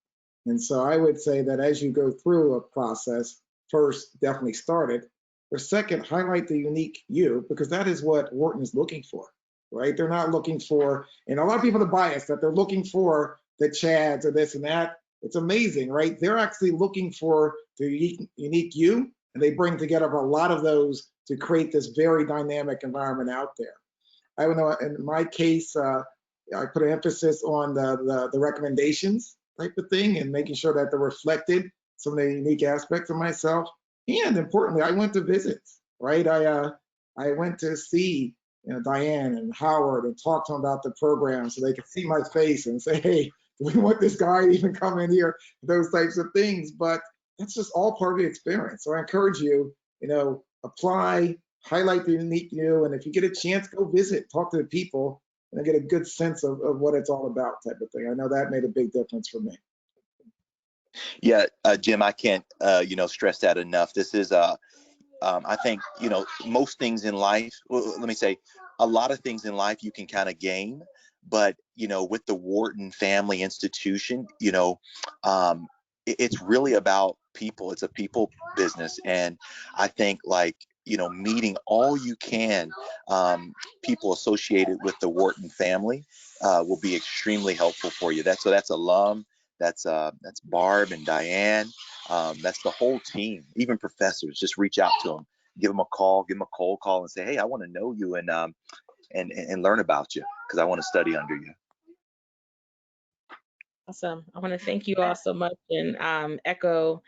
And so I would say that as you go through a process, first, definitely start it. Or second, highlight the unique you, because that is what Wharton is looking for, right? They're not looking for, and a lot of people are biased that they're looking for the Chads or this and that. It's amazing, right? They're actually looking for the unique you, and they bring together a lot of those to create this very dynamic environment out there. I don't know, in my case, I put an emphasis on the recommendations type of thing and making sure that they're reflected, some of the unique aspects of myself. And importantly, I went to visits, right? I went to see Diane and Howard and talk to them about the program so they could see my face and say, hey, do we want this guy to even come in here? Those types of things. But that's just all part of the experience. So I encourage you, apply, highlight the unique you, and if you get a chance, go visit, talk to the people, and get a good sense of what it's all about, type of thing. I know that made a big difference for me. Yeah, Jim, I can't, stress that enough. This is, I think, most things in life, well, let me say, a lot of things in life you can kind of gain, but, with the Wharton family institution, it's really about people. It's a people business. And I think, meeting all you can people associated with the Wharton family will be extremely helpful for you. That's alum, That's Barb and Diane. That's the whole team. Even professors, just reach out to them, give them a call, give them a cold call, and say, hey, I want to know you and learn about you because I want to study under you. Awesome. I want to thank you all so much and echo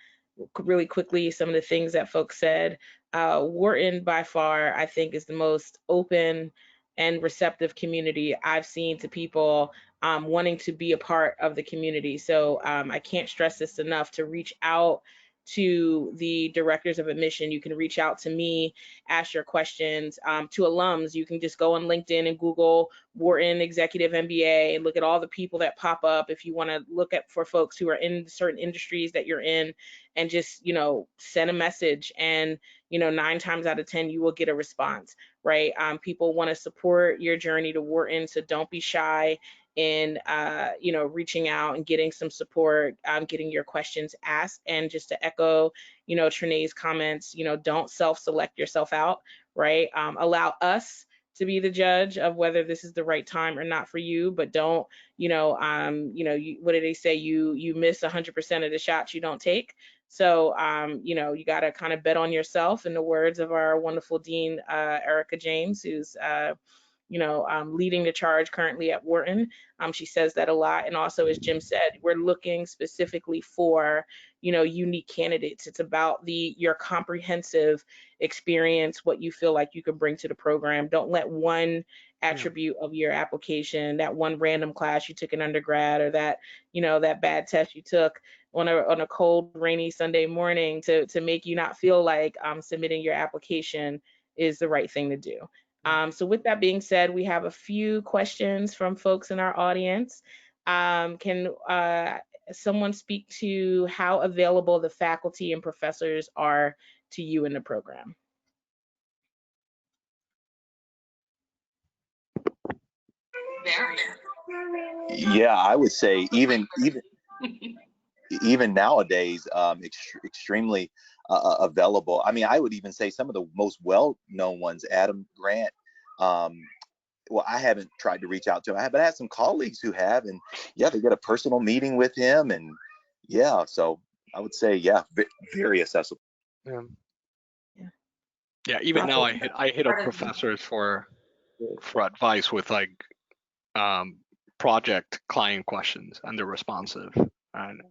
really quickly some of the things that folks said. Wharton, by far, I think, is the most open and receptive community I've seen to people wanting to be a part of the community. So I can't stress this enough to reach out to the directors of admission. You can reach out to me, ask your questions. To alums, you can just go on LinkedIn and Google Wharton Executive MBA and look at all the people that pop up. If you want to look at for folks who are in certain industries that you're in, and just, you know, send a message, and, you know, 9 times out of 10, you will get a response, right? People want to support your journey to Wharton, so don't be shy in, you know, reaching out and getting some support, getting your questions asked. And just to echo, you know, Trene's comments, you know, don't self-select yourself out, right? Allow us to be the judge of whether this is the right time or not for you, but don't, you know, what do they say? You miss 100% of the shots you don't take. So, you know, you got to kind of bet on yourself, in the words of our wonderful dean, Erica James, who's, you know, leading the charge currently at Wharton. She says that a lot. And also, as Jim said, we're looking specifically for, you know, unique candidates. It's about your comprehensive experience, what you feel like you can bring to the program. Don't let one attribute of your application, that one random class you took in undergrad, or that, you know, that bad test you took on a cold, rainy Sunday morning to make you not feel like submitting your application is the right thing to do. So with that being said, we have a few questions from folks in our audience. Can someone speak to how available the faculty and professors are to you in the program? Yeah, I would say even nowadays, extremely available. I mean, I would even say some of the most well-known ones, Adam Grant. Well, I haven't tried to reach out to him, but I have some colleagues who have, and yeah, they get a personal meeting with him, and yeah, so I would say, yeah, very accessible. Yeah, even now I hit up professors for advice with like project client questions, and they're responsive, and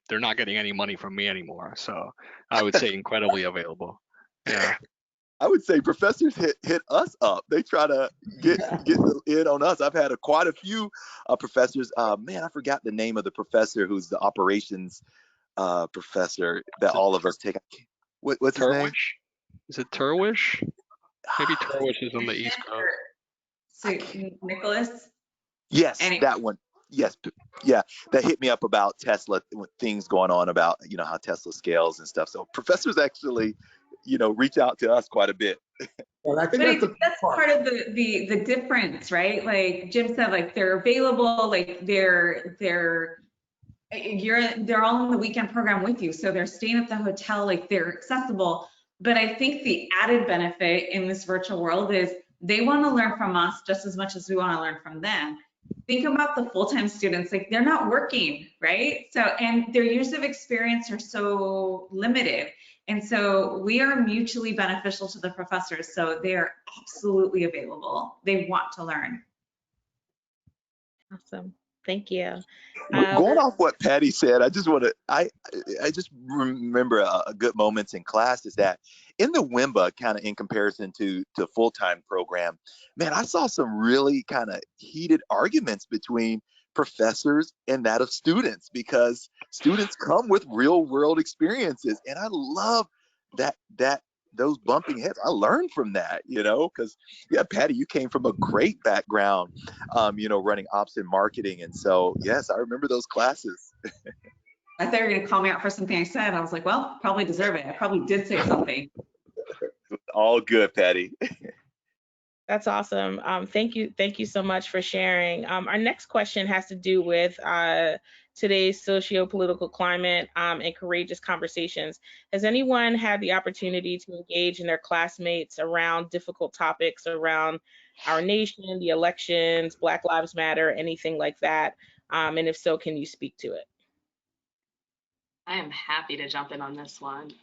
they're not getting any money from me anymore. So I would say incredibly available. Yeah. I would say professors hit us up. They try to get in on us. I've had quite a few professors. Man, I forgot the name of the professor who's the operations professor that all of us take. What's his name? Is it Turwish? Maybe Turwish is on the East Coast. So Nicholas? Yes, that one. Yes, yeah, that hit me up about Tesla, things going on about, you know, how Tesla scales and stuff. So professors actually, you know, reach out to us quite a bit. Well, I think that's part of the difference, right? Like Jim said, like they're available, like they're all in the weekend program with you, so they're staying at the hotel, like they're accessible. But I think the added benefit in this virtual world is they want to learn from us just as much as we want to learn from them. Think about the full-time students, like they're not working, right? So, and their years of experience are so limited. And so we are mutually beneficial to the professors. So they are absolutely available. They want to learn. Awesome. Thank you. Going off what Patty said, I just want to, I just remember a good moments in class is that in the Wemba, kind of in comparison to full-time program, man, I saw some really kind of heated arguments between professors and that of students, because students come with real world experiences. And I love that those bumping heads. I learned from that, you know, because yeah, Patty, you came from a great background, you know, running ops and marketing. And so, yes, I remember those classes. I thought you were going to call me out for something I said. I was like, well, probably deserve it. I probably did say something. All good, Patty. That's awesome. Thank you so much for sharing. Our next question has to do with today's socio-political climate and courageous conversations. Has anyone had the opportunity to engage in their classmates around difficult topics around our nation, the elections, Black Lives Matter, anything like that? And if so, can you speak to it? I am happy to jump in on this one.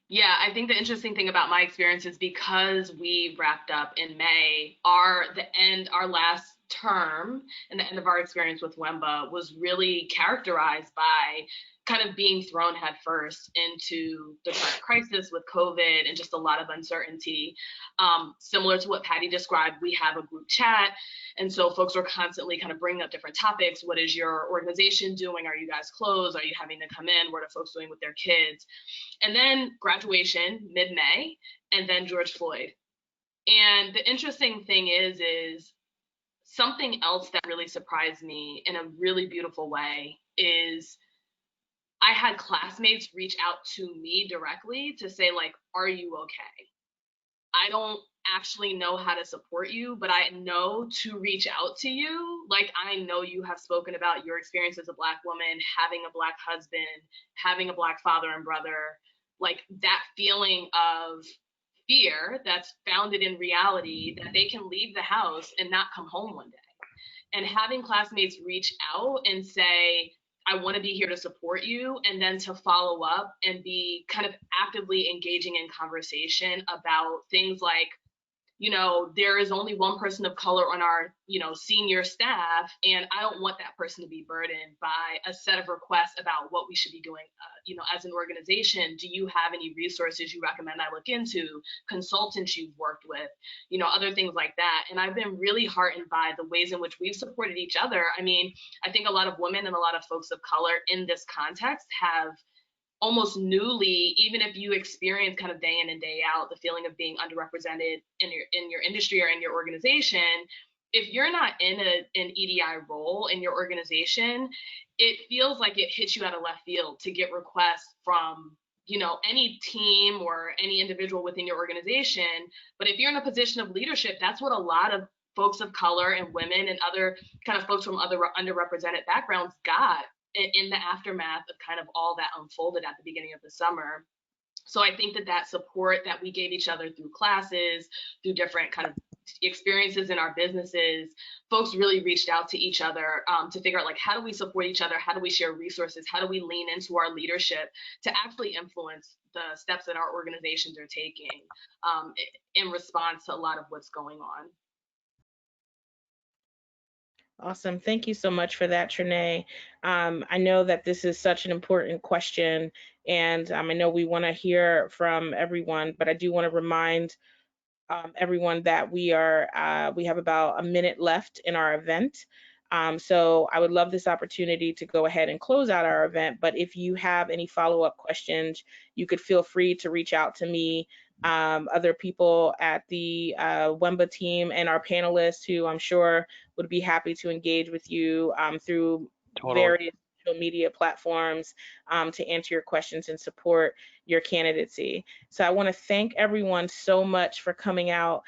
Yeah, I think the interesting thing about my experience is because we wrapped up in May, our last term and the end of our experience with Wemba was really characterized by kind of being thrown headfirst into the current crisis with COVID and just a lot of uncertainty. Similar to what Patty described, we have a group chat. And so folks were constantly kind of bringing up different topics. What is your organization doing? Are you guys closed? Are you having to come in? What are folks doing with their kids? And then graduation mid-May, and then George Floyd. And the interesting thing is something else that really surprised me in a really beautiful way is I had classmates reach out to me directly to say, like, are you okay? I don't actually know how to support you, but I know to reach out to you. Like, I know you have spoken about your experience as a Black woman, having a Black husband, having a Black father and brother, like that feeling of fear that's founded in reality that they can leave the house and not come home one day. And having classmates reach out and say, I want to be here to support you, and then to follow up and be kind of actively engaging in conversation about things like, you know, there is only one person of color on our, you know, senior staff, and I don't want that person to be burdened by a set of requests about what we should be doing, you know, as an organization. Do you have any resources you recommend I look into, consultants you've worked with, you know, other things like that. And I've been really heartened by the ways in which we've supported each other. I mean, I think a lot of women and a lot of folks of color in this context have almost newly, even if you experience kind of day in and day out the feeling of being underrepresented in your industry or in your organization, if you're not in an EDI role in your organization, it feels like it hits you out of left field to get requests from, you know, any team or any individual within your organization. But if you're in a position of leadership, that's what a lot of folks of color and women and other kind of folks from other underrepresented backgrounds got in the aftermath of kind of all that unfolded at the beginning of the summer. So I think that support that we gave each other through classes, through different kind of experiences in our businesses, folks really reached out to each other to figure out, like, how do we support each other? How do we share resources? How do we lean into our leadership to actually influence the steps that our organizations are taking in response to a lot of what's going on? Awesome. Thank you so much for that, Trinae. I know that this is such an important question, and I know we want to hear from everyone, but I do want to remind everyone that we have about a minute left in our event. So I would love this opportunity to go ahead and close out our event, but if you have any follow-up questions, you could feel free to reach out to me, other people at the Wemba team, and our panelists, who I'm sure would be happy to engage with you through various social media platforms to answer your questions and support your candidacy. So I want to thank everyone so much for coming out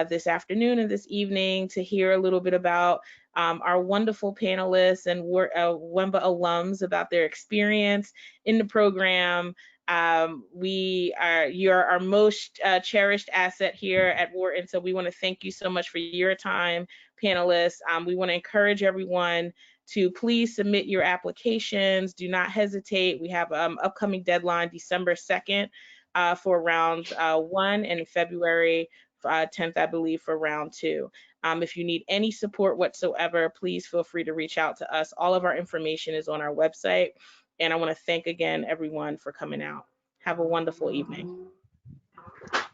this afternoon and this evening to hear a little bit about our wonderful panelists and Wemba alums, about their experience in the program. You're our most cherished asset here at Wharton, so we want to thank you so much for your time, panelists. We want to encourage everyone to please submit your applications. Do not hesitate. We have upcoming deadline December 2nd for round 1, and February 10th, I believe, for round 2. If you need any support whatsoever, please feel free to reach out to us. All of our information is on our website. And I want to thank again everyone for coming out. Have a wonderful evening.